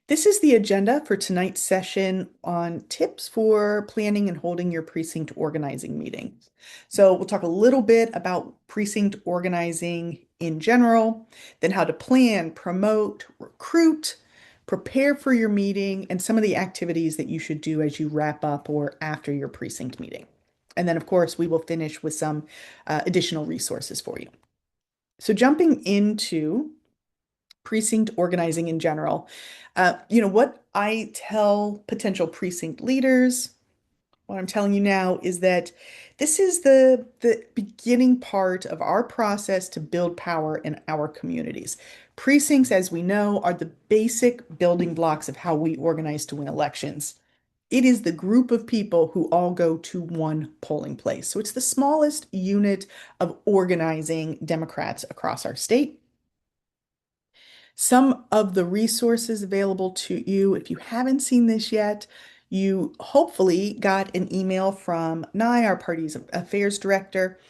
This is the agenda for tonight's session on tips for planning and holding your precinct organizing meetings. So we'll talk a little bit about precinct organizing in general, then how to plan, promote, recruit, prepare for your meeting, and some of the activities that you should do as you wrap up or after your precinct meeting. And then, of course, we will finish with some additional resources for you. So jumping into precinct organizing in general. What I tell potential precinct leaders, what I'm telling you now is that this is the beginning part of our process to build power in our communities. Precincts, as we know, are the basic building blocks of how we organize to win elections. It is the group of people who all go to one polling place. So it's the smallest unit of organizing Democrats across our state. Some of the resources available to you, if you haven't seen this yet, you hopefully got an email from Nye, our party's affairs director.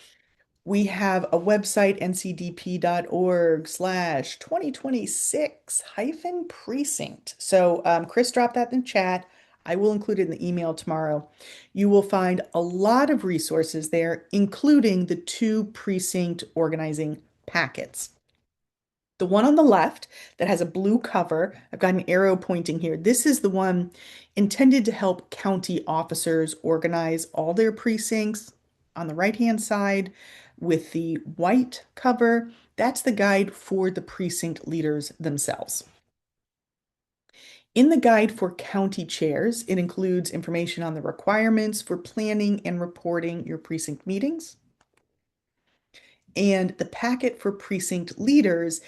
We have a website, ncdp.org/2026-precinct. So Chris dropped that in the chat. I will include it in the email tomorrow. You will find a lot of resources there, including the two precinct organizing packets. The one on the left that has a blue cover, I've got an arrow pointing here. This is the one intended to help county officers organize all their precincts. On the right-hand side, with the white cover, that's the guide for the precinct leaders themselves. In the guide for county chairs, it includes information on the requirements for planning and reporting your precinct meetings. And the packet for precinct leaders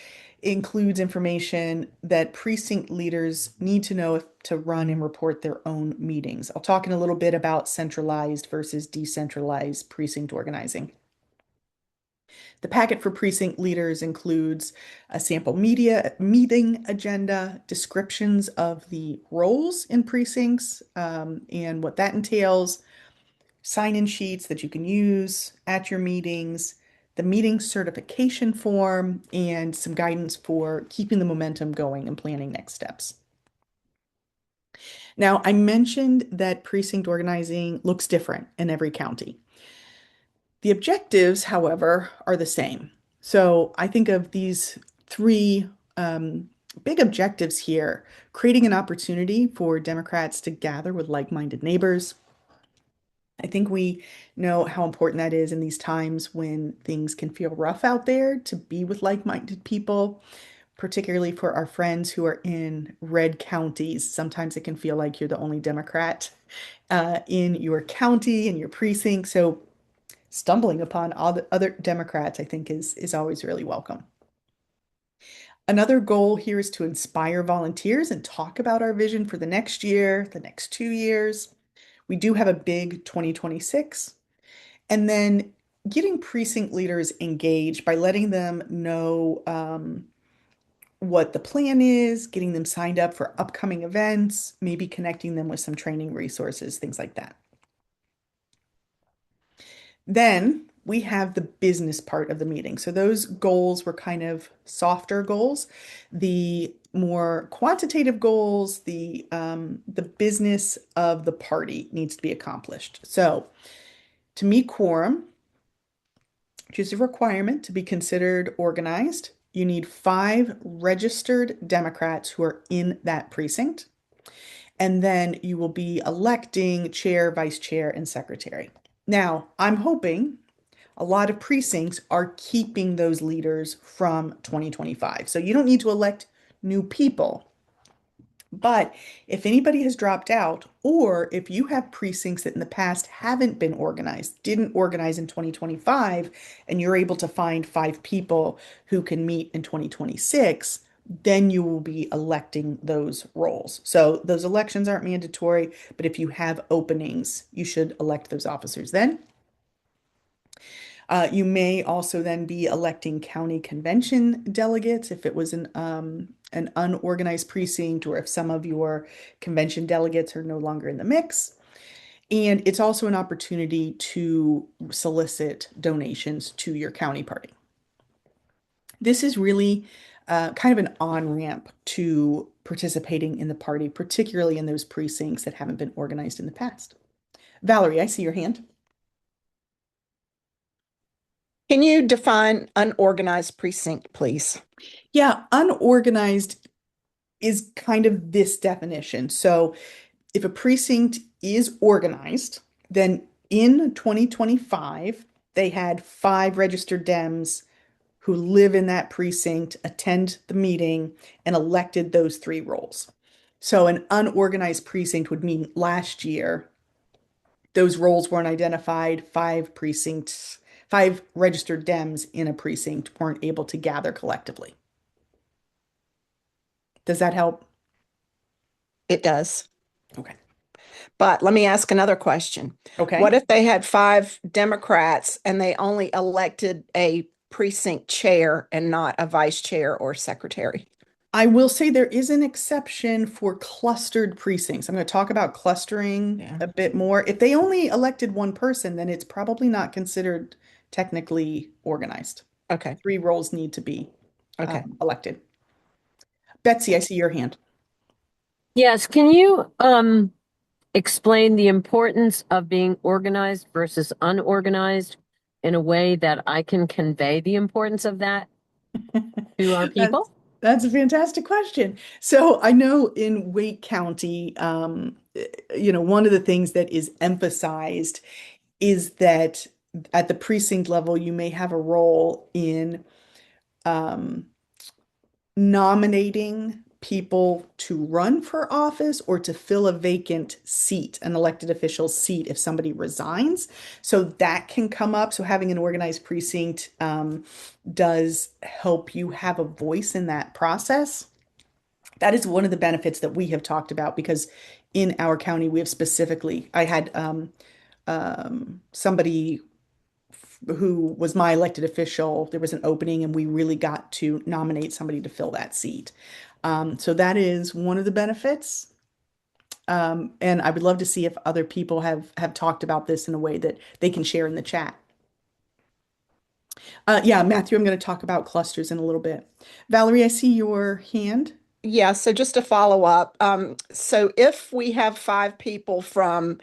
includes information that precinct leaders need to know to run and report their own meetings. I'll talk in a little bit about centralized versus decentralized precinct organizing. The packet for precinct leaders includes a sample media meeting agenda, descriptions of the roles in precincts, and what that entails, sign-in sheets that you can use at your meetings, the meeting certification form, and some guidance for keeping the momentum going and planning next steps. Now, I mentioned that precinct organizing looks different in every county. The objectives, however, are the same. So I think of these three big objectives here: creating an opportunity for Democrats to gather with like-minded neighbors. I think we know how important that is in these times when things can feel rough out there, to be with like-minded people, particularly for our friends who are in red counties. Sometimes it can feel like you're the only Democrat in your county, in your precinct. So stumbling upon all the other Democrats, I think is always really welcome. Another goal here is to inspire volunteers and talk about our vision for the next year, the next 2 years. We do have a big 2026. And then getting precinct leaders engaged by letting them know what the plan is, getting them signed up for upcoming events, maybe connecting them with some training resources, things like that. Then we have the business part of the meeting. So those goals were kind of softer goals. The more quantitative goals, the business of the party needs to be accomplished. So to meet quorum, which is a requirement to be considered organized, you need 5 registered Democrats who are in that precinct. And then you will be electing chair, vice chair, and secretary. Now, I'm hoping a lot of precincts are keeping those leaders from 2025. So you don't need to elect new people. But if anybody has dropped out, or if you have precincts that in the past haven't been organized, didn't organize in 2025, and you're able to find 5 people who can meet in 2026, then you will be electing those roles. So those elections aren't mandatory, but if you have openings, you should elect those officers then. You may also then be electing county convention delegates if it was an unorganized precinct, or if some of your convention delegates are no longer in the mix. And it's also an opportunity to solicit donations to your county party. This is really kind of an on-ramp to participating in the party, particularly in those precincts that haven't been organized in the past. Valerie, I see your hand. Can you define unorganized precinct, please? Yeah, unorganized is kind of this definition. So if a precinct is organized, then in 2025, they had 5 registered Dems who live in that precinct, attend the meeting, and elected those 3 roles. So an unorganized precinct would mean last year those roles weren't identified, 5 precincts, 5 registered Dems in a precinct weren't able to gather collectively. Does that help? It does. Okay. But let me ask another question. What Okay. if they had 5 Democrats and they only elected a precinct chair and not a vice chair or secretary? I will say there is an exception for clustered precincts. I'm going to talk about clustering Yeah. a bit more. If they only elected one person, then it's probably not considered technically organized. Okay. 3 roles need to be Okay. elected. Betsy, I Thank you. see your hand. Yes, can you explain the importance of being organized versus unorganized in a way that I can convey the importance of that to our That's people? that's a fantastic question. So I know in Wake County, one of the things that is emphasized is that at the precinct level, you may have a role in um, nominating people to run for office or to fill a vacant seat, an elected official seat, if somebody resigns. So that can come up. So having an organized precinct does help you have a voice in that process. That is one of the benefits that we have talked about because in our county, we have specifically, I had somebody who was my elected official, there was an opening and we really got to nominate somebody to fill that seat. So that is one of the benefits. And I would love to see if other people have talked about this in a way that they can share in the chat. Yeah, Matthew, I'm going to talk about clusters in a little bit. Valerie, I see your hand. Yeah, so just to follow up, so if we have 5 people from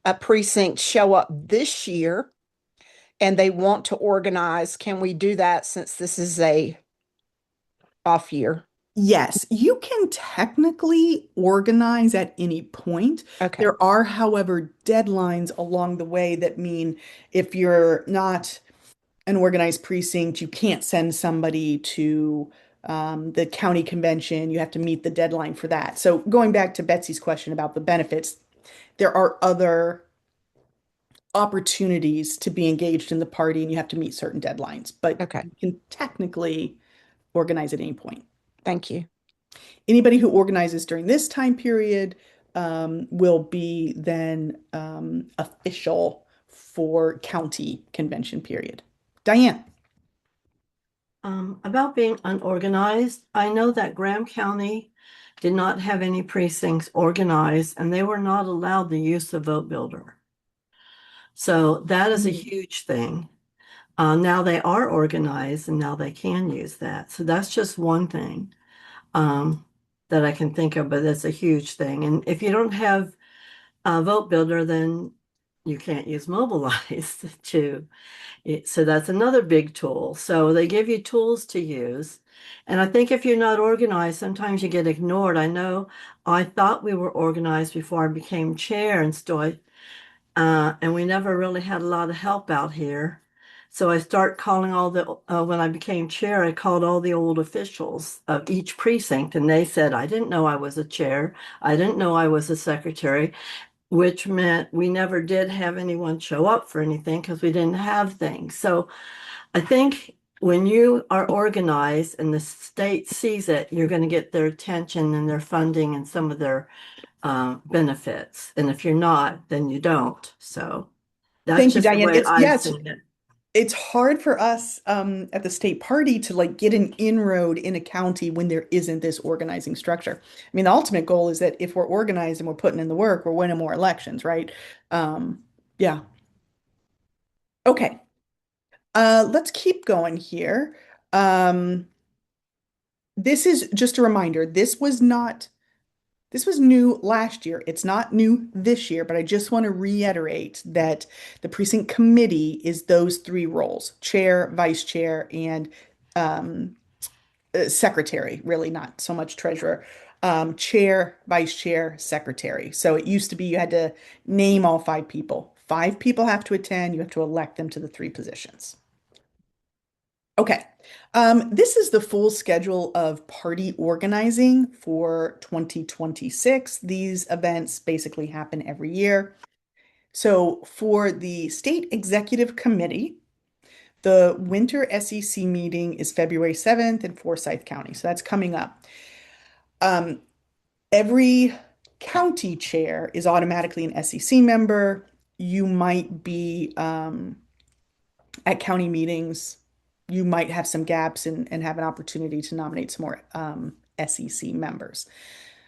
a precinct show up this year and they want to organize, can we do that since this is a off year? Yes, you can technically organize at any point. Okay. There are, however, deadlines along the way that mean if you're not an organized precinct, you can't send somebody to the county convention. You have to meet the deadline for that. So going back to Betsy's question about the benefits, there are other opportunities to be engaged in the party and you have to meet certain deadlines, but Okay. you can technically organize at any point. Thank you. Anybody who organizes during this time period will be then official for county convention period. Diane. About being unorganized, I know that Graham County did not have any precincts organized and they were not allowed the use of vote builder. So that is a huge thing. Now they are organized and now they can use that. So that's just one thing that I can think of, but that's a huge thing. And if you don't have a vote builder, then you can't use Mobilize to so that's another big tool. So they give you tools to use. And I think if you're not organized, sometimes you get ignored. I know I thought we were organized before I became chair and stood, and we never really had a lot of help out here. So I start calling when I became chair, I called all the old officials of each precinct, and they said, I didn't know I was a chair. I didn't know I was a secretary, which meant we never did have anyone show up for anything because we didn't have things. So I think when you are organized and the state sees it, you're going to get their attention and their funding and some of their benefits. And if you're not, then you don't. So that's Thank you, just the Diane. way It's I've yes, seen it. it's hard for us at the state party to like get an inroad in a county when there isn't this organizing structure. I mean, the ultimate goal is that if we're organized and we're putting in the work, we're winning more elections, right? Um, yeah. Okay. Let's keep going here. Um, This is just a reminder. This was new last year. It's not new this year, but I just want to reiterate that the precinct committee is those three roles: chair, vice chair, and um, secretary, really not so much treasurer. Chair, vice chair, secretary. So it used to be you had to name all five people. Five people have to attend. You have to elect them to the three positions. Okay. This is the full schedule of party organizing for 2026. These events basically happen every year. So for the State Executive Committee, the winter SEC meeting is February 7th in Forsyth County. So that's coming up. Um, every county chair is automatically an SEC member. You might be at county meetings, you might have some gaps and have an opportunity to nominate some more SEC members.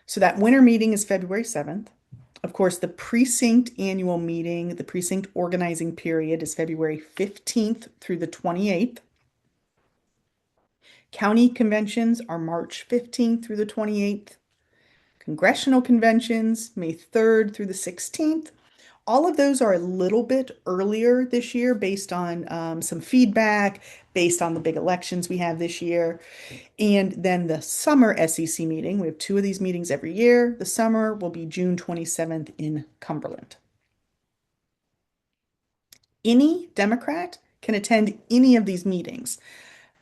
So that winter meeting is February 7th. Of course, the precinct annual meeting, the precinct organizing period is February 15th through the 28th. County conventions are March 15th through the 28th. Congressional conventions, May 3rd through the 16th. All of those are a little bit earlier this year based on some feedback, based on the big elections we have this year. And then the summer SEC meeting, we have two of these meetings every year. The summer will be June 27th in Cumberland. Any Democrat can attend any of these meetings.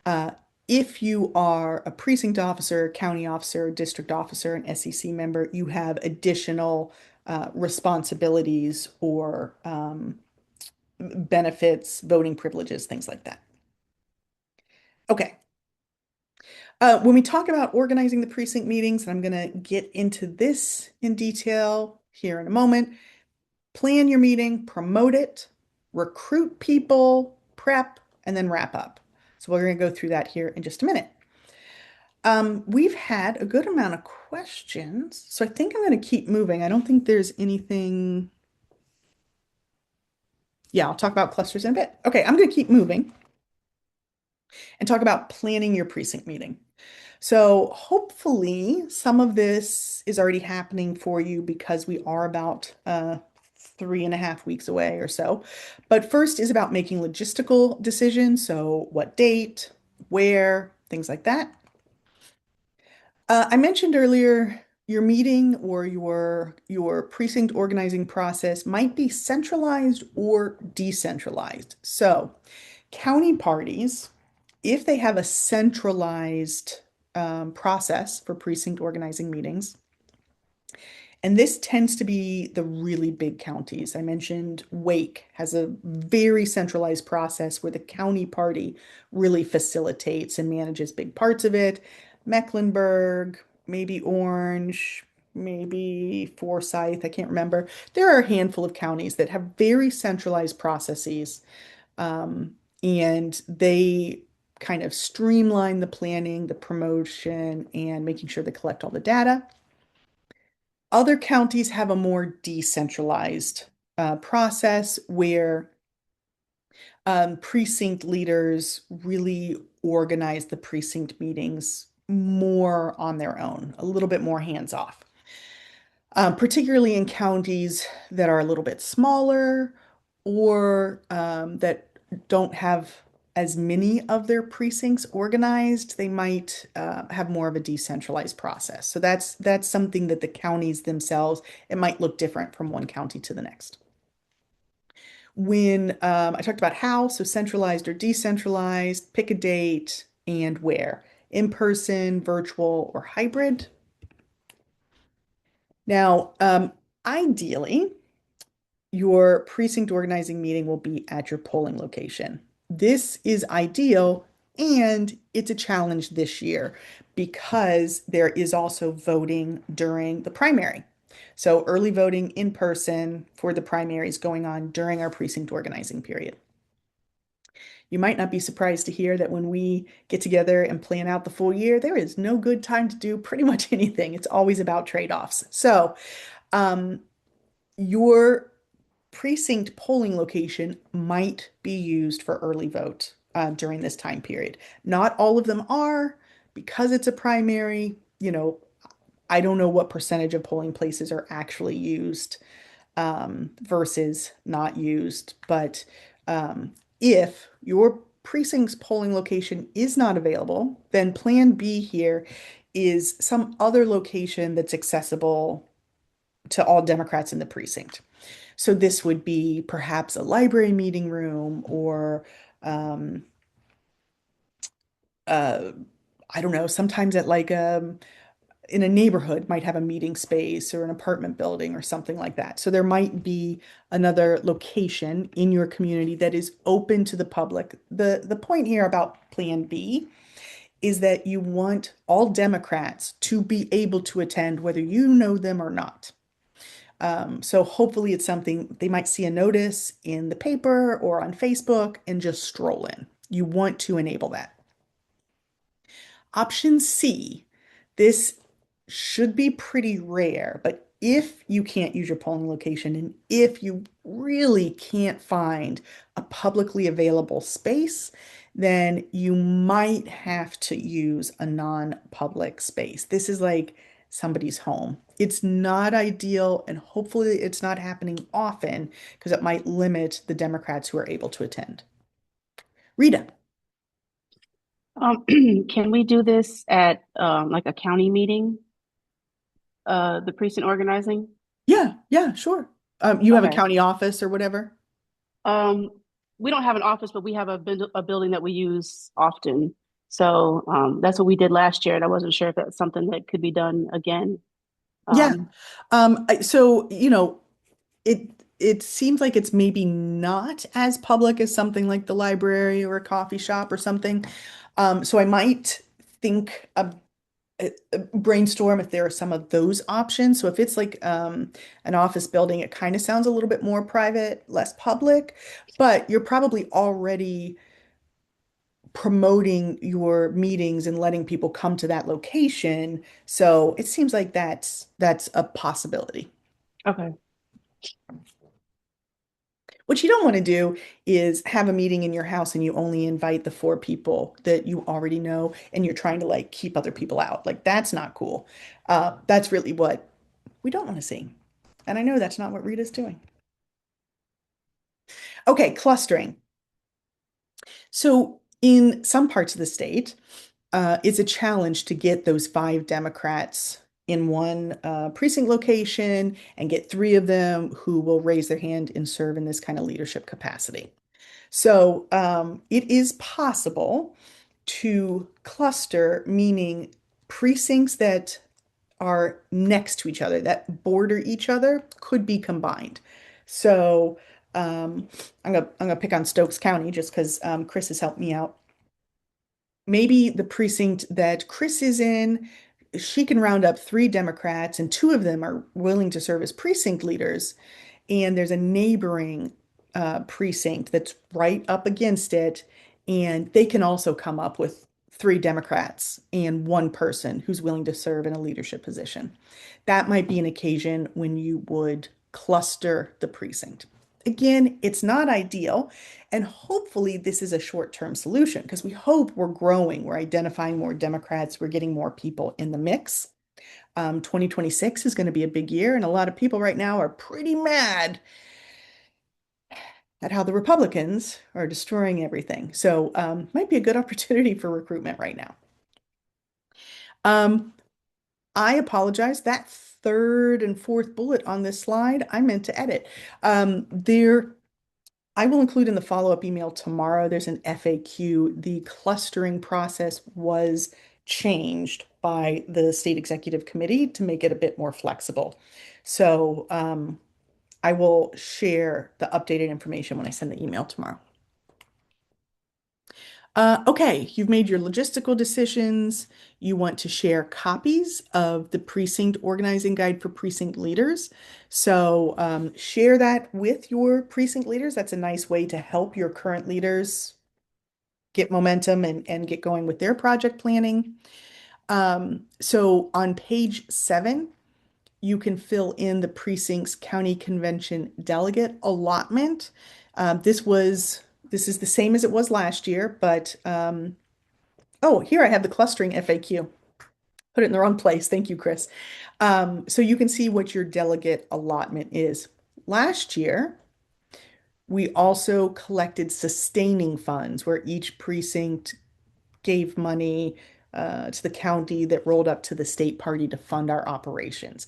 Uh, if you are a precinct officer, county officer, district officer, an SEC member, you have additional responsibilities or benefits, voting privileges, things like that. Okay. When we talk about organizing the precinct meetings, and I'm going to get into this in detail here in a moment, plan your meeting, promote it, recruit people, prep, and then wrap up. So we're going to go through that here in just a minute. We've had a good amount of questions, so I think I'm going to keep moving. I don't think there's anything. Yeah, I'll talk about clusters in a bit. Okay, I'm going to keep moving and talk about planning your precinct meeting. So hopefully some of this is already happening for you because we are about 3.5 weeks away or so. But first is about making logistical decisions. So what date, where, things like that. I mentioned earlier your meeting or your precinct organizing process might be centralized or decentralized. So county parties, if they have a centralized process for precinct organizing meetings, and this tends to be the really big counties. I mentioned Wake has a very centralized process where the county party really facilitates and manages big parts of it. Mecklenburg, maybe Orange, maybe Forsyth, I can't remember. There are a handful of counties that have very centralized processes, and they kind of streamline the planning, the promotion, and making sure they collect all the data. Other counties have a more decentralized process where precinct leaders really organize the precinct meetings more on their own, a little bit more hands off. Particularly in counties that are a little bit smaller or that don't have as many of their precincts organized, they might have more of a decentralized process. So that's something that the counties themselves, it might look different from one county to the next. When I talked about how, so centralized or decentralized, pick a date and where, in person, virtual, or hybrid. Now, ideally, your precinct organizing meeting will be at your polling location. This is ideal, and it's a challenge this year because there is also voting during the primary. So early voting in person for the primaries going on during our precinct organizing period. You might not be surprised to hear that when we get together and plan out the full year, there is no good time to do pretty much anything. It's always about trade-offs. So, your precinct polling location might be used for early vote during this time period. Not all of them are. because it's a primary, I don't know what percentage of polling places are actually used versus not used. But if your precinct's polling location is not available, then Plan B here is some other location that's accessible to all Democrats in the precinct. So this would be perhaps a library meeting room or um, uh, I don't know, sometimes at like in a neighborhood might have a meeting space or an apartment building or something like that. So there might be another location in your community that is open to the public. The point here about Plan B is that you want all Democrats to be able to attend whether you know them or not. So hopefully it's something they might see a notice in the paper or on Facebook and just stroll in. You want to enable that. Option C, this should be pretty rare, but if you can't use your polling location and if you really can't find a publicly available space, then you might have to use a non-public space. This is like somebody's home. It's not ideal, and hopefully it's not happening often because it might limit the Democrats who are able to attend. Rita. Can we do this at like a county meeting? The precinct organizing? Yeah, sure. You have a Okay. county office or whatever? Um, we don't have an office, but we have a building that we use often. So that's what we did last year, and I wasn't sure if that's something that could be done again. Yeah. Um, So, it it seems like it's maybe not as public as something like the library or a coffee shop or something. So I might think brainstorm if there are some of those options. So if it's like an office building, it kind of sounds a little bit more private, less public, but you're probably already promoting your meetings and letting people come to that location. So it seems like that's a possibility. okay. What you don't want to do is have a meeting in your house and you only invite the four people that you already know and you're trying to like keep other people out. Like that's not cool. That's really what we don't want to see. And I know that's not what Rita's doing. Okay, clustering. So in some parts of the state, it's a challenge to get those five Democrats in one precinct location and get three of them who will raise their hand and serve in this kind of leadership capacity. So it is possible to cluster, meaning precincts that are next to each other, that border each other, could be combined. So I'm gonna pick on Stokes County just because Chris has helped me out. Maybe the precinct that Chris is in, she can round up three Democrats, and two of them are willing to serve as precinct leaders. And there's a neighboring precinct that's right up against it, and they can also come up with three Democrats and one person who's willing to serve in a leadership position. That might be an occasion when you would cluster the precinct. Again, it's not ideal, and hopefully this is a short-term solution because we hope we're growing, we're identifying more Democrats, we're getting more people in the mix. 2026 is going to be a big year, and a lot of people right now are pretty mad at how the Republicans are destroying everything. So, might be a good opportunity for recruitment right now. Um, I apologize. That third and fourth bullet on this slide, I meant to edit. I will include in the follow-up email tomorrow. There's an FAQ. The clustering process was changed by the state executive committee to make it a bit more flexible. So, I will share the updated information when I send the email tomorrow. Okay, you've made your logistical decisions. You want to share copies of the Precinct Organizing Guide for Precinct Leaders. So share that with your precinct leaders. That's a nice way to help your current leaders get momentum and get going with their project planning. So on page 7, you can fill in the precinct's county convention delegate allotment. This is the same as it was last year, but Oh, here I have the clustering FAQ. Put it in the wrong place. Thank you, Chris. So you can see what your delegate allotment is. Last year, we also collected sustaining funds where each precinct gave money to the county that rolled up to the state party to fund our operations.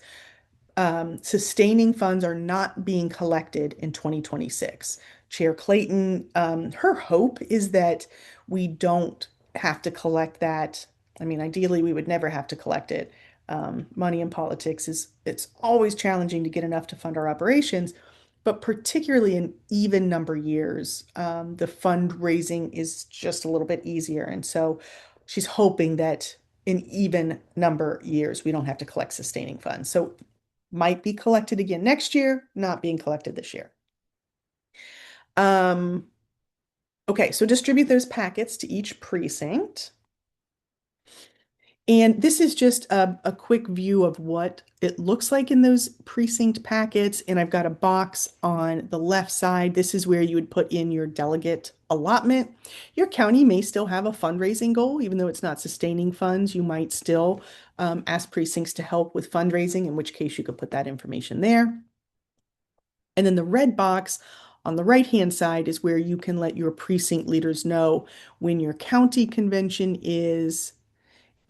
Sustaining funds are not being collected in 2026. Chair Clayton, her hope is that we don't have to collect that. I mean, ideally, we would never have to collect it. Money in politics is it's always challenging to get enough to fund our operations, but particularly in even number years, the fundraising is just a little bit easier. And so she's hoping that in even number years, we don't have to collect sustaining funds. So might be collected again next year, not being collected this year. Okay, so distribute those packets to each precinct. And this is just a quick view of what it looks like in those precinct packets. And I've got a box on the left side. This is where you would put in your delegate allotment. Your county may still have a fundraising goal, even though it's not sustaining funds. You might still ask precincts to help with fundraising, in which case you could put that information there. And then the red box on the right-hand side is where you can let your precinct leaders know when your county convention is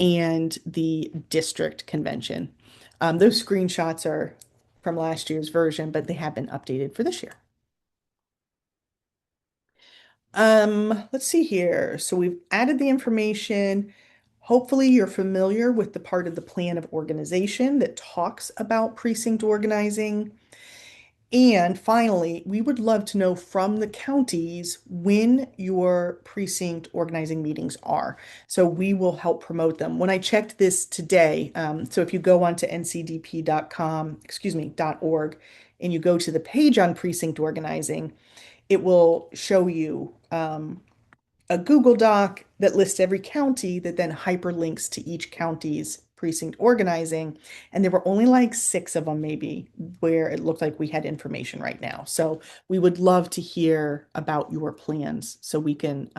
and the district convention. Those screenshots are from last year's version, but they have been updated for this year. Let's see here. So we've added the information. Hopefully you're familiar with the part of the plan of organization that talks about precinct organizing. And finally, we would love to know from the counties when your precinct organizing meetings are. So we will help promote them. When I checked this today, so if you go onto ncdp.com, excuse me, .org, and you go to the page on precinct organizing, it will show you a Google Doc that lists every county that then hyperlinks to each county's precinct organizing. And there were only like 6 of them, maybe, where it looked like we had information right now. So we would love to hear about your plans so we can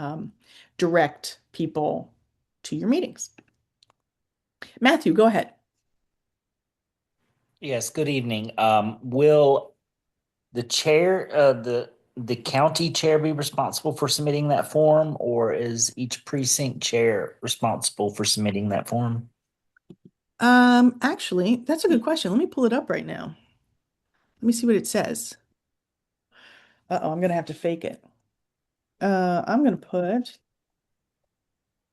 direct people to your meetings. Matthew, go ahead. Yes, good evening. Will the chair, the county chair be responsible for submitting that form, or is each precinct chair responsible for submitting that form? Actually, that's a good question. Let me pull it up right now. Let me see what it says. Uh-oh, I'm gonna have to fake it. I'm gonna put,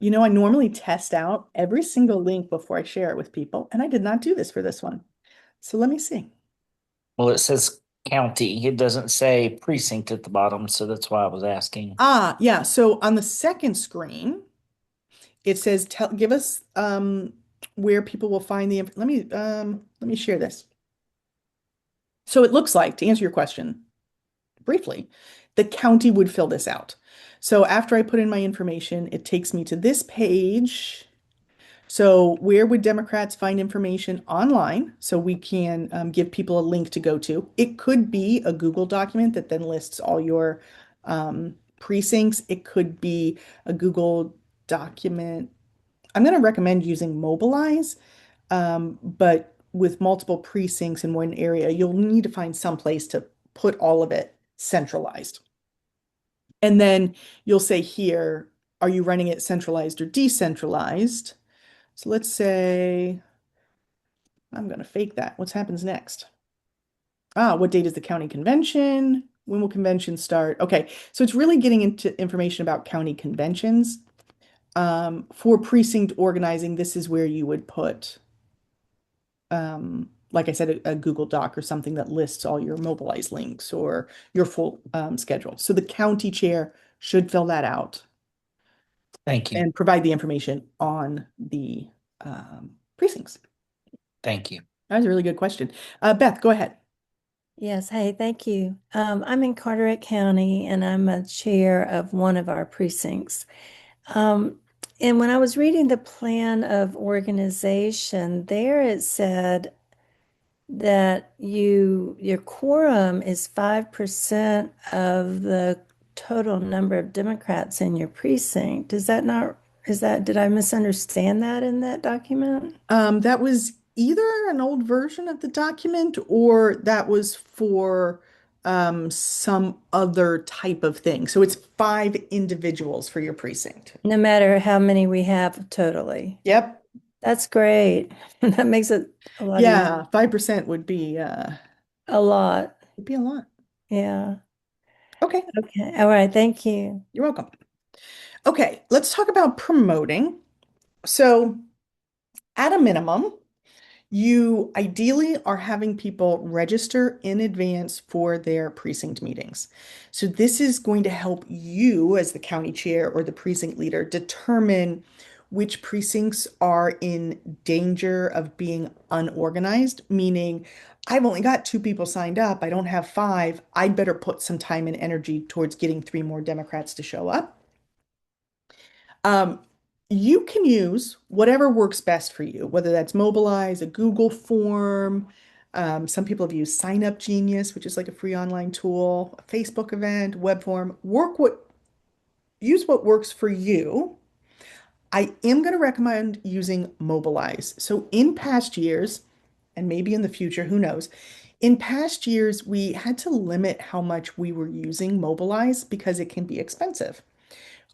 I normally test out every single link before I share it with people, and I did not do this for this one. So let me see. Well, it says county. It doesn't say precinct at the bottom, so that's why I was asking. Ah, yeah. So on the second screen, it says give us where people will find the let me share this. So it looks like, to answer your question briefly, the county would fill this out. So after I put in my information, it takes me to this page. So where would Democrats find information online so we can give people a link to go to? It could be a Google document that then lists all your precincts. It could be a Google document. I'm going to recommend using Mobilize, but with multiple precincts in one area, you'll need to find some place to put all of it centralized. And then you'll say here, are you running it centralized or decentralized? So let's say, I'm going to fake that. What happens next? What date is the county convention? When will convention start? Okay, so it's really getting into information about county conventions. For precinct organizing, this is where you would put, like I said, a Google Doc or something that lists all your mobilized links or your full schedule. So the county chair should fill that out Thank you. and provide the information on the precincts. Thank you. That was a really good question. Beth, go ahead. Yes, hey, thank you. I'm in Carteret County and I'm a chair of one of our precincts. And when I was reading the plan of organization, there it said that your quorum is 5% of the total number of Democrats in your precinct. Is that Did I misunderstand that in that document? That was either an old version of the document or that was for some other type of thing. So it's 5 individuals for your precinct. No matter how many we have totally. Yep. That's great. That makes it a lot easier. Yeah, 5% A lot. would be a lot. Yeah. Okay, Okay. All right. Thank you. you're welcome. Okay, let's talk about promoting. So at a minimum, you ideally are having people register in advance for their precinct meetings. So this is going to help you as the county chair or the precinct leader determine which precincts are in danger of being unorganized, meaning I've only got 2 people signed up. I don't have 5. I'd better put some time and energy towards getting 3 more Democrats to show up. Um, you can use whatever works best for you, whether that's Mobilize, a Google form. Some people have used Sign Up Genius, which is like a free online tool, a Facebook event, web form. Use what works for you. I am going to recommend using Mobilize. So in past years, and maybe in the future, who knows? In past years, we had to limit how much we were using Mobilize because it can be expensive.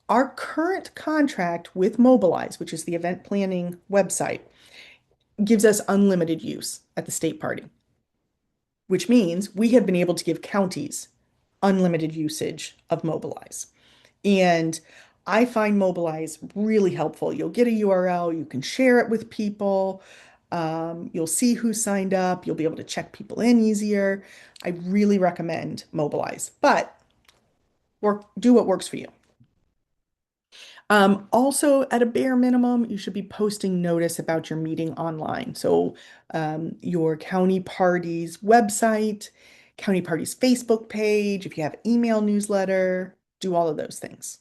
Our current contract with Mobilize, which is the event planning website, gives us unlimited use at the state party, which means we have been able to give counties unlimited usage of Mobilize. And I find Mobilize really helpful. You'll get a URL, you can share it with people, you'll see who signed up, you'll be able to check people in easier. I really recommend Mobilize, but do what works for you. Also, at a bare minimum, you should be posting notice about your meeting online. So, your county party's website, county party's Facebook page, if you have email newsletter, do all of those things.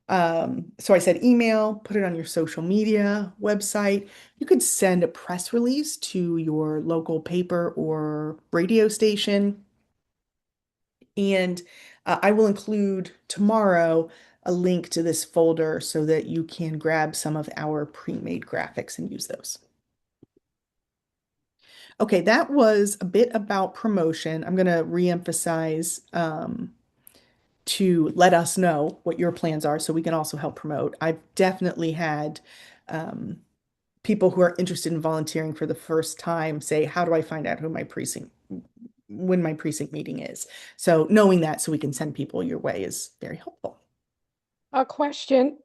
So I said email, put it on your social media website. You could send a press release to your local paper or radio station. And I will include tomorrow a link to this folder so that you can grab some of our pre-made graphics and use those. Okay, that was a bit about promotion. I'm going to reemphasize to let us know what your plans are so we can also help promote. I've definitely had people who are interested in volunteering for the first time say, how do I find out when my precinct meeting is? So knowing that so we can send people your way is very helpful. A question.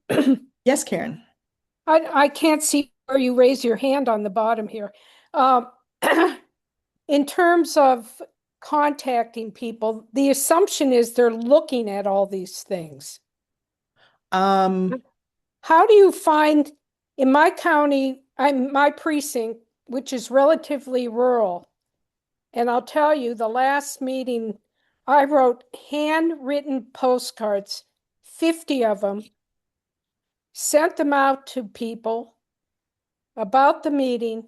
Yes, Karen. I can't see where you raise your hand on the bottom here. Um, in terms of contacting people, the assumption is they're looking at all these things. Um, How do you find, in my county, my precinct, which is relatively rural, and I'll tell you, the last meeting, I wrote handwritten postcards, 50 of them, sent them out to people about the meeting.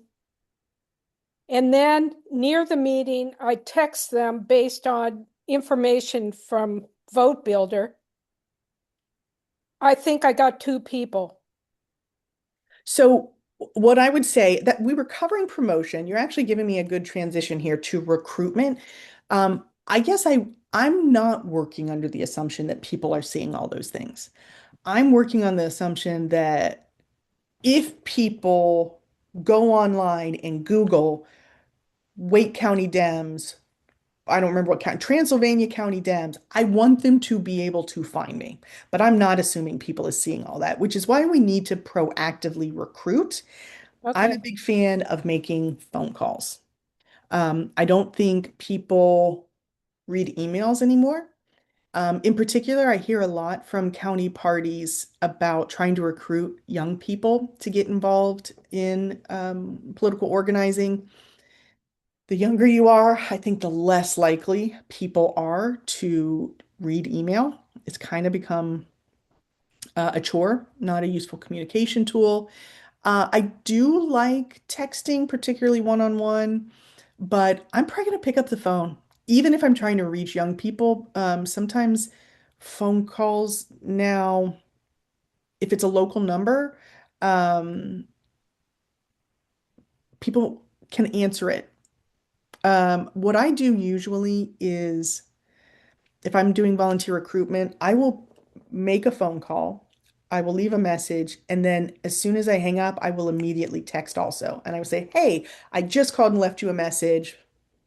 And then near the meeting, I text them based on information from Vote Builder. I think I got 2 people. So what I would say that we were covering promotion, you're actually giving me a good transition here to recruitment. I guess I'm not working under the assumption that people are seeing all those things. I'm working on the assumption that if people go online and Google Wake County Dems, I don't remember what county, Transylvania County Dems, I want them to be able to find me. But I'm not assuming people are seeing all that, which is why we need to proactively recruit. I'm a Okay. big fan of making phone calls. I don't think people read emails anymore. In particular, I hear a lot from county parties about trying to recruit young people to get involved in political organizing. The younger you are, I think the less likely people are to read email. It's kind of become a chore, not a useful communication tool. I do like texting, particularly one-on-one, but I'm probably going to pick up the phone. Even if I'm trying to reach young people, sometimes phone calls now, if it's a local number, um, people can answer it. What I do usually is if I'm doing volunteer recruitment, I will make a phone call, I will leave a message, and then as soon as I hang up, I will immediately text also. And I will say, hey, I just called and left you a message,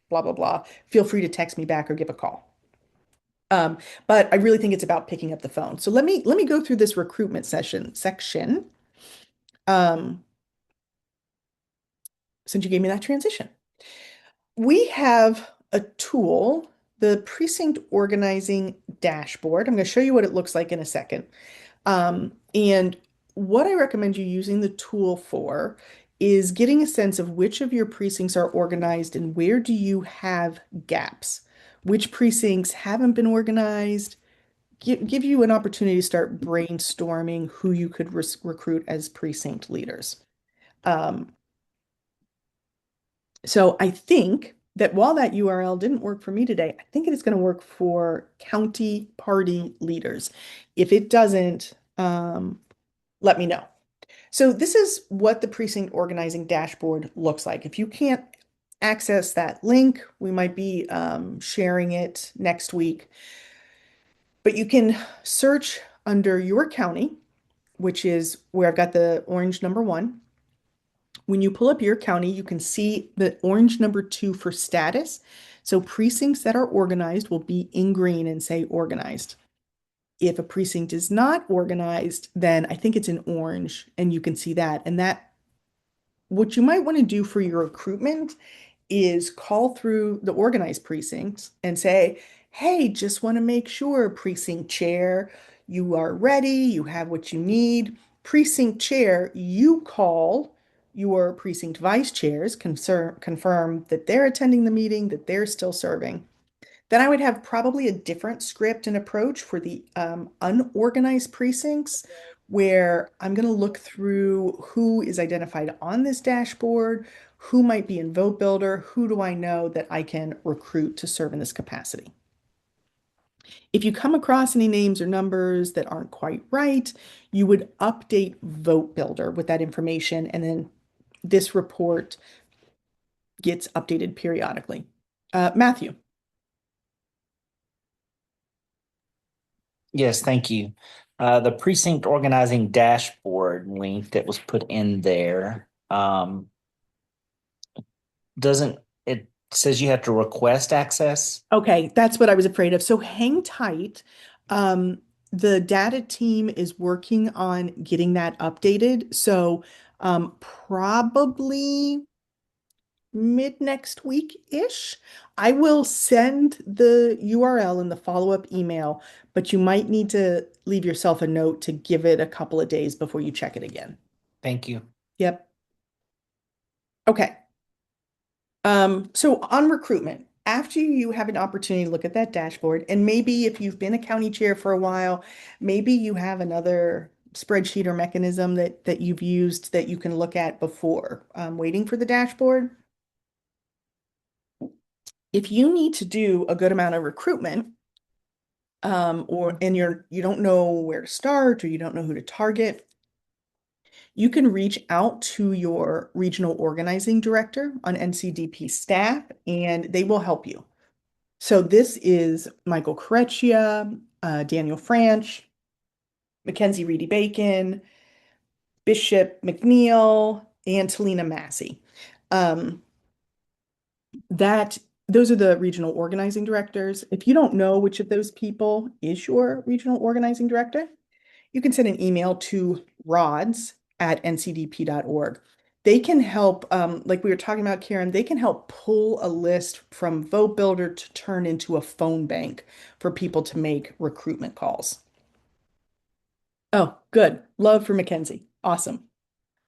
blah, blah, blah. Feel free to text me back or give a call. Um, but I really think it's about picking up the phone. So let me go through this recruitment section. Um, since you gave me that transition. We have a tool, the Precinct Organizing dashboard. I'm going to show you what it looks like in a second. And what I recommend you using the tool for is getting a sense of which of your precincts are organized and where do you have gaps. Which precincts haven't been organized, give you an opportunity to start brainstorming who you could recruit as precinct leaders. Um, so I think that while that URL didn't work for me today, I think it is going to work for county party leaders. If it doesn't, let me know. So this is what the precinct organizing dashboard looks like. If you can't access that link, we might be sharing it next week. But you can search under your county, which is where I've got the orange number 1. When you pull up your county, you can see the orange number 2 for status. So precincts that are organized will be in green and say organized. If a precinct is not organized, then I think it's in orange and you can see that. And that, what you might want to do for your recruitment is call through the organized precincts and say, hey, just want to make sure, precinct chair, you are ready, you have what you need. Precinct chair, you call your precinct vice chairs, confirm that they're attending the meeting, that they're still serving. Then I would have probably a different script and approach for the unorganized precincts, where I'm going to look through who is identified on this dashboard, who might be in Vote Builder, who do I know that I can recruit to serve in this capacity. If you come across any names or numbers that aren't quite right, you would update Vote Builder with that information, and then this report gets updated periodically. Matthew. Yes, thank you. The precinct organizing dashboard link that was put in there, doesn't, it says you have to request access? Okay, that's what I was afraid of. So hang tight. The data team is working on getting that updated. So probably mid next week-ish. I will send the URL in the follow-up email, but you might need to leave yourself a note to give it a couple of days before you check it again. Thank you. Yep. Okay. So on recruitment, after you have an opportunity to look at that dashboard, and maybe if you've been a county chair for a while, maybe you have another spreadsheet or mechanism that you've used that you can look at before waiting for the dashboard. If you need to do a good amount of recruitment, and you don't know where to start or you don't know who to target, you can reach out to your regional organizing director on NCDP staff and they will help you. So this is Michael Correcchia, Daniel Franch, Mackenzie Reedy Bacon, Bishop McNeil, and Talina Massey. Those are the regional organizing directors. If you don't know which of those people is your regional organizing director, you can send an email to rods@ncdp.org. They can help, like we were talking about, Karen, they can help pull a list from Vote Builder to turn into a phone bank for people to make recruitment calls. Oh, good. Love for Mackenzie. Awesome.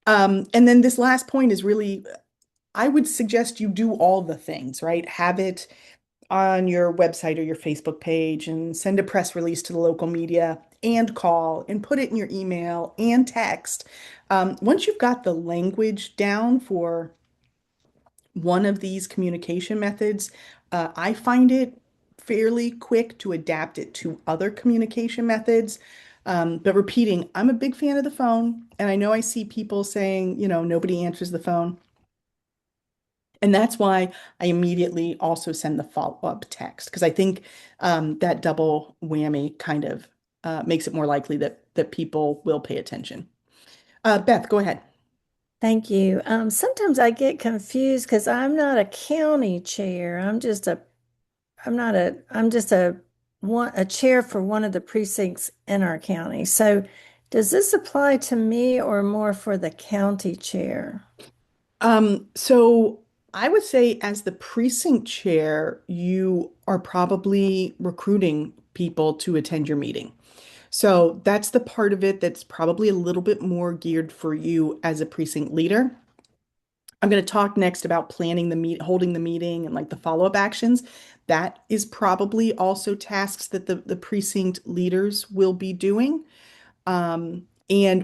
And then this last point is really, I would suggest you do all the things, right? Have it on your website or your Facebook page and send a press release to the local media and call and put it in your email and text. Once you've got the language down for one of these communication methods, I find it fairly quick to adapt it to other communication methods. But repeating, I'm a big fan of the phone, and I know I see people saying, nobody answers the phone. And that's why I immediately also send the follow-up text because I think that double whammy kind of makes it more likely that people will pay attention. Beth, go ahead. Thank you. Sometimes I get confused because I'm not a county chair. I'm just a chair for one of the precincts in our county. So does this apply to me or more for the county chair? So I would say as the precinct chair, you are probably recruiting people to attend your meeting. So that's the part of it that's probably a little bit more geared for you as a precinct leader. I'm going to talk next about planning holding the meeting and like the follow-up actions. That is probably also tasks that the precinct leaders will be doing. And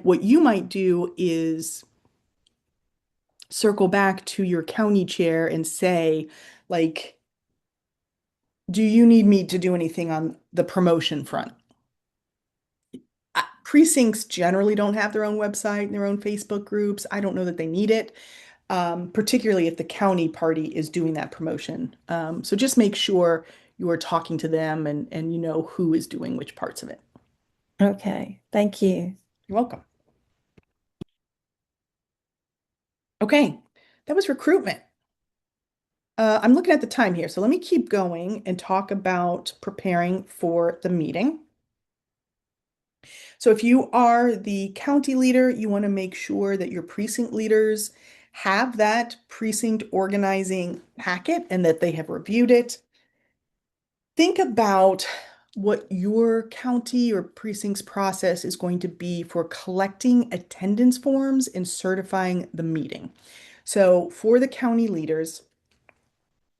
what you might do is circle back to your county chair and say, like, do you need me to do anything on the promotion front? Precincts generally don't have their own website and their own Facebook groups. I don't know that they need it, particularly if the county party is doing that promotion. So just make sure you are talking to them and you know who is doing which parts of it. Okay, thank you. You're welcome. Okay, that was recruitment. I'm looking at the time here, so let me keep going and talk about preparing for the meeting. So if you are the county leader, you want to make sure that your precinct leaders have that precinct organizing packet and that they have reviewed it. Think about what your county or precinct's process is going to be for collecting attendance forms and certifying the meeting. So for the county leaders,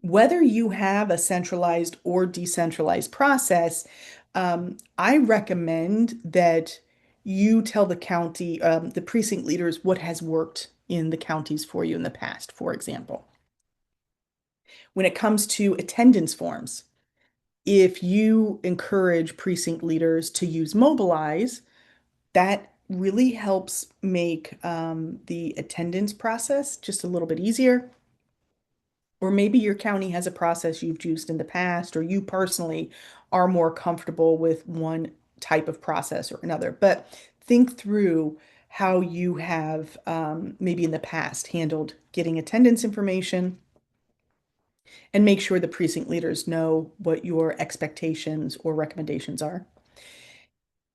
whether you have a centralized or decentralized process, I recommend that you tell the county, the precinct leaders, what has worked in the counties for you in the past, for example. When it comes to attendance forms, if you encourage precinct leaders to use Mobilize, that really helps make the attendance process just a little bit easier. Or maybe your county has a process you've used in the past, or you personally are more comfortable with one type of process or another. But think through how you have maybe in the past handled getting attendance information and make sure the precinct leaders know what your expectations or recommendations are.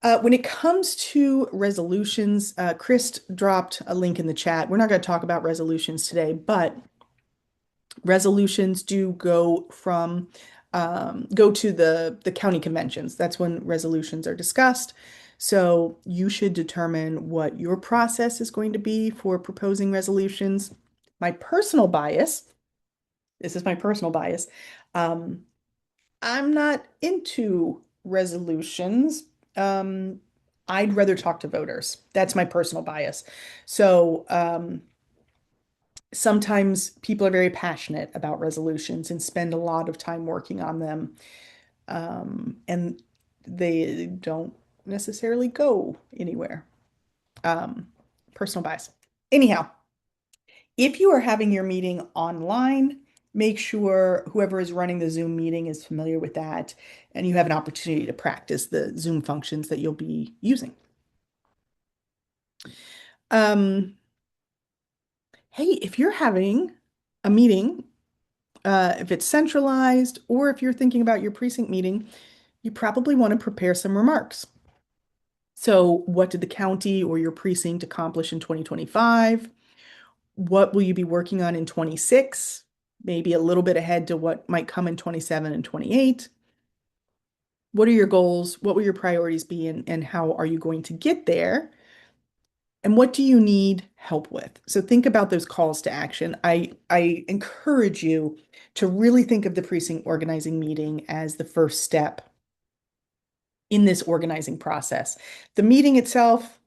When it comes to resolutions, Chris dropped a link in the chat. We're not going to talk about resolutions today, but resolutions do go to the county conventions. That's when resolutions are discussed. So you should determine what your process is going to be for proposing resolutions. My personal bias, this is my personal bias. I'm not into resolutions. Um, I'd rather talk to voters. That's my personal bias. So sometimes people are very passionate about resolutions and spend a lot of time working on them. And they don't necessarily go anywhere. Um, Personal bias. Anyhow, if you are having your meeting online, make sure whoever is running the Zoom meeting is familiar with that and you have an opportunity to practice the Zoom functions that you'll be using. Um, hey, if you're having a meeting, if it's centralized or if you're thinking about your precinct meeting, you probably want to prepare some remarks. So, what did the county or your precinct accomplish in 2025? What will you be working on in 26? Maybe a little bit ahead to what might come in 27 and 28. What are your goals? What will your priorities be, and how are you going to get there? And what do you need help with? So think about those calls to action. I encourage you to really think of the precinct organizing meeting as the first step in this organizing process. The meeting itself,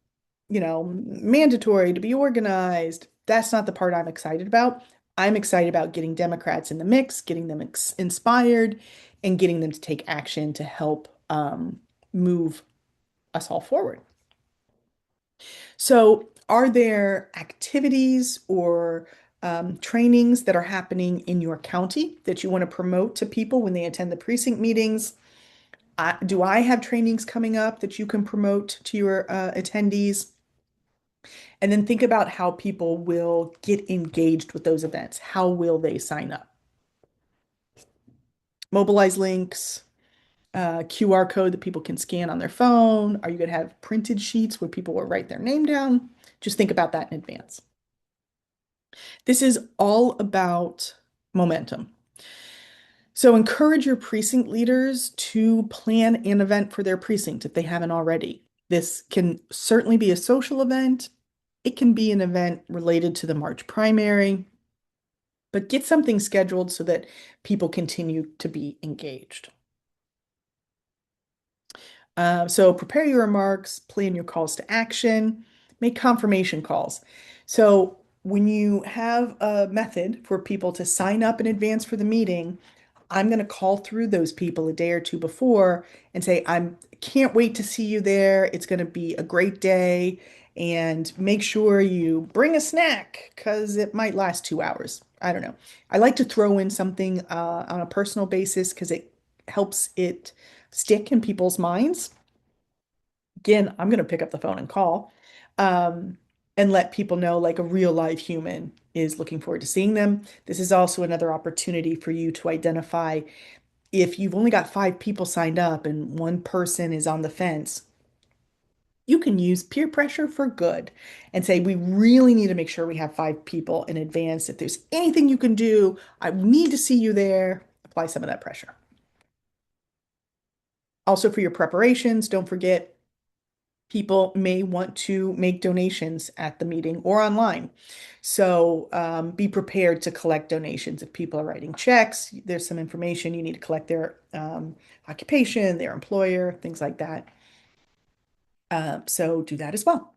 mandatory to be organized. That's not the part I'm excited about. I'm excited about getting Democrats in the mix, getting them inspired, and getting them to take action to help move us all forward. So, are there activities or trainings that are happening in your county that you want to promote to people when they attend the precinct meetings? Do I have trainings coming up that you can promote to your attendees? And then think about how people will get engaged with those events. How will they sign up? Mobilize links, QR code that people can scan on their phone. Are you going to have printed sheets where people will write their name down? Just think about that in advance. This is all about momentum. So encourage your precinct leaders to plan an event for their precinct if they haven't already. This can certainly be a social event. It can be an event related to the March primary, but get something scheduled so that people continue to be engaged. So prepare your remarks, plan your calls to action, make confirmation calls. So when you have a method for people to sign up in advance for the meeting, I'm going to call through those people a day or two before and say, can't wait to see you there. It's going to be a great day. And make sure you bring a snack because it might last 2 hours. I don't know. I like to throw in something on a personal basis because it helps it stick in people's minds. Again, I'm going to pick up the phone and call and let people know like a real live human is looking forward to seeing them. This is also another opportunity for you to identify if you've only got 5 people signed up and one person is on the fence. You can use peer pressure for good and say, we really need to make sure we have 5 people in advance. If there's anything you can do, I need to see you there. Apply some of that pressure. Also, for your preparations, don't forget people may want to make donations at the meeting or online. So be prepared to collect donations. If people are writing checks, there's some information you need to collect their occupation, their employer, things like that. So do that as well.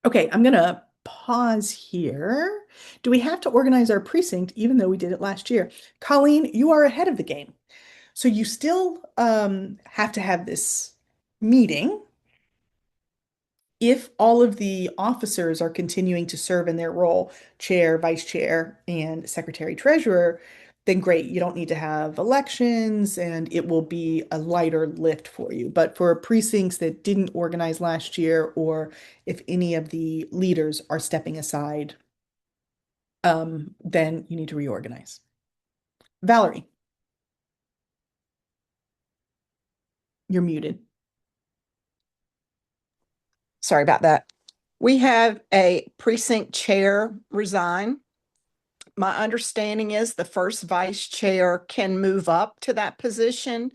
Okay, I'm going to pause here. Do we have to organize our precinct even though we did it last year? Colleen, you are ahead of the game. So you still have to have this meeting. If all of the officers are continuing to serve in their role, chair, vice chair, and secretary treasurer, then great. You don't need to have elections and it will be a lighter lift for you. But for precincts that didn't organize last year, or if any of the leaders are stepping aside, then you need to reorganize. Valerie, you're muted. Sorry about that. We have a precinct chair resign. My understanding is the first vice chair can move up to that position.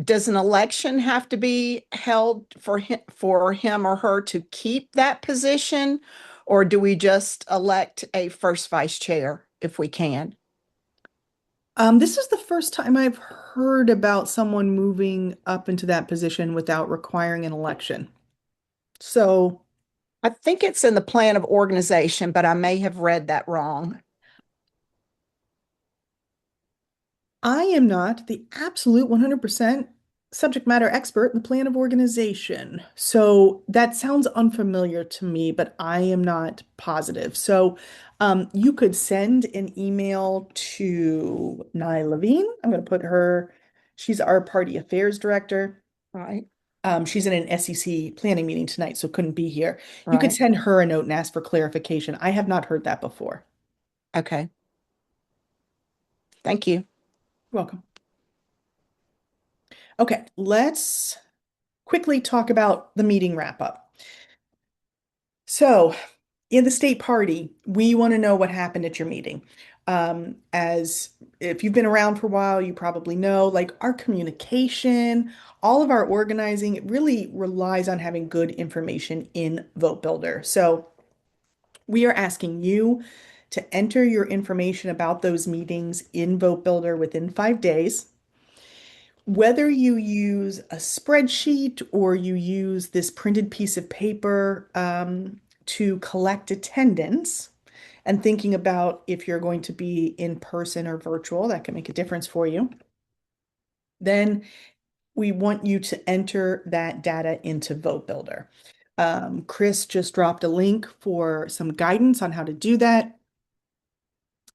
Does an election have to be held for him or her to keep that position? Or do we just elect a first vice chair if we can? This is the first time I've heard about someone moving up into that position without requiring an election. So I think it's in the plan of organization, but I may have read that wrong. I am not the absolute 100% subject matter expert in the plan of organization. So that sounds unfamiliar to me, but I am not positive. So you could send an email to Nye Levine. I'm going to put her, she's our party affairs director. Right, She's in an SEC planning meeting tonight, so couldn't be here. You could right. send her a note and ask for clarification. I have not heard that before. Okay. Thank you. Welcome. Okay, let's quickly talk about the meeting wrap up. So, in the state party, we want to know what happened at your meeting. As if you've been around for a while, you probably know like our communication, all of our organizing, it really relies on having good information in Vote Builder. So, we are asking you to enter your information about those meetings in Vote Builder within 5 days. Whether you use a spreadsheet or you use this printed piece of paper to collect attendance and thinking about if you're going to be in person or virtual, that can make a difference for you. Then we want you to enter that data into Vote Builder. Chris just dropped a link for some guidance on how to do that.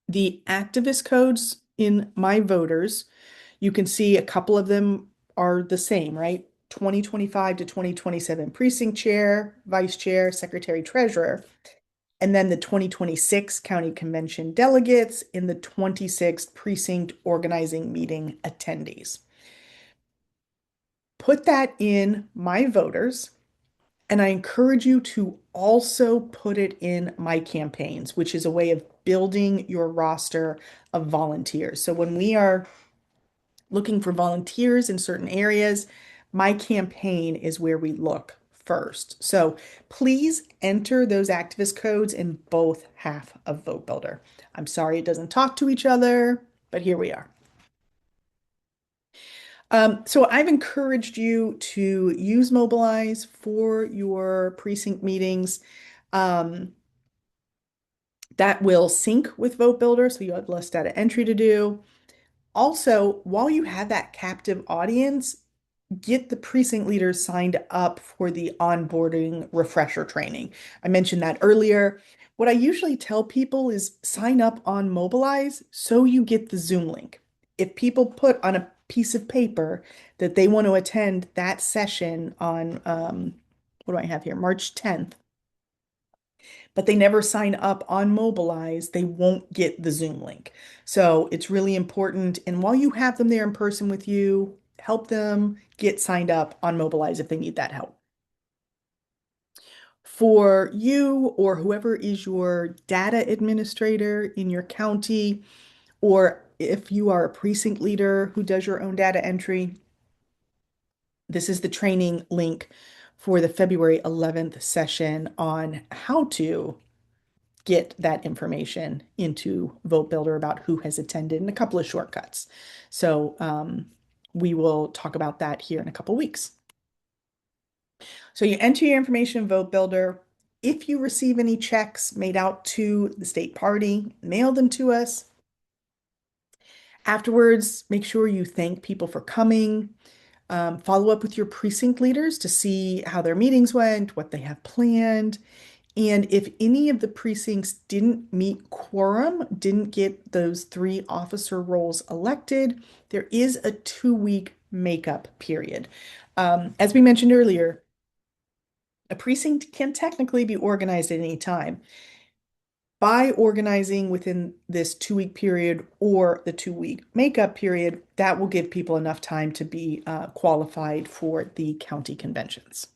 The activist codes in My Voters, you can see a couple of them are the same, right? 2025 to 2027 precinct chair, vice chair, secretary, treasurer, and then the 2026 county convention delegates in the 26th precinct organizing meeting attendees. Put that in My Voters, and I encourage you to also put it in My Campaigns, which is a way of building your roster of volunteers. So when we are looking for volunteers in certain areas, My Campaign is where we look first. So please enter those activist codes in both half of Vote Builder. I'm sorry it doesn't talk to each other, but here we are. So I've encouraged you to use Mobilize for your precinct meetings. That will sync with Vote Builder, so you have less data entry to do. Also, while you have that captive audience, get the precinct leaders signed up for the onboarding refresher training. I mentioned that earlier. What I usually tell people is sign up on Mobilize so you get the Zoom link. If people put on a piece of paper that they want to attend that session on, what do I have here, March 10th, but they never sign up on Mobilize, they won't get the Zoom link. So it's really important. And while you have them there in person with you, help them get signed up on Mobilize if they need that help. For you or whoever is your data administrator in your county, or if you are a precinct leader who does your own data entry, this is the training link for the February 11th session on how to get that information into Vote Builder about who has attended and a couple of shortcuts. So we will talk about that here in a couple weeks. So you enter your information in Vote Builder. If you receive any checks made out to the state party, mail them to us. Afterwards, make sure you thank people for coming. Follow up with your precinct leaders to see how their meetings went, what they have planned. And if any of the precincts didn't meet quorum, didn't get those 3 officer roles elected, there is a 2-week makeup period. As we mentioned earlier, a precinct can technically be organized at any time. By organizing within this 2-week period or the 2-week makeup period, that will give people enough time to be qualified for the county conventions.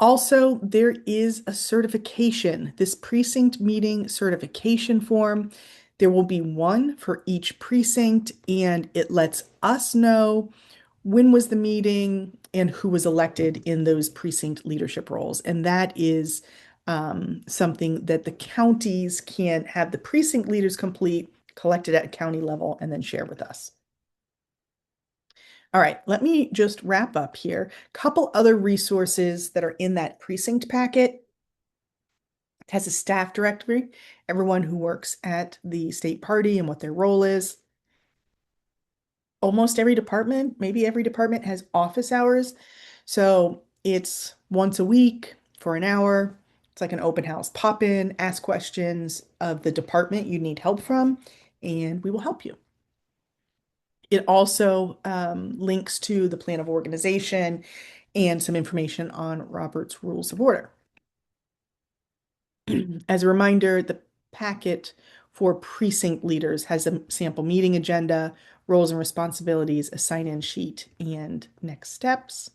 Also, there is a certification, this precinct meeting certification form. There will be one for each precinct, and it lets us know when was the meeting and who was elected in those precinct leadership roles. And that is something that the counties can have the precinct leaders complete, collect it at county level, and then share with us. All right, let me just wrap up here. A couple other resources that are in that precinct packet. It has a staff directory, everyone who works at the state party and what their role is. Almost every department, maybe every department has office hours. So it's once a week for an hour. It's like an open house. Pop in, ask questions of the department you need help from, and we will help you. It also links to the plan of organization and some information on Robert's Rules of Order. As a reminder, the packet for precinct leaders has a sample meeting agenda, roles and responsibilities, a sign-in sheet, and next steps.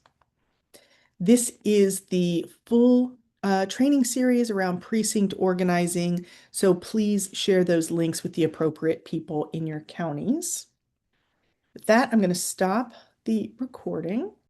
This is the full training series around precinct organizing, so please share those links with the appropriate people in your counties. With that, I'm going to stop the recording.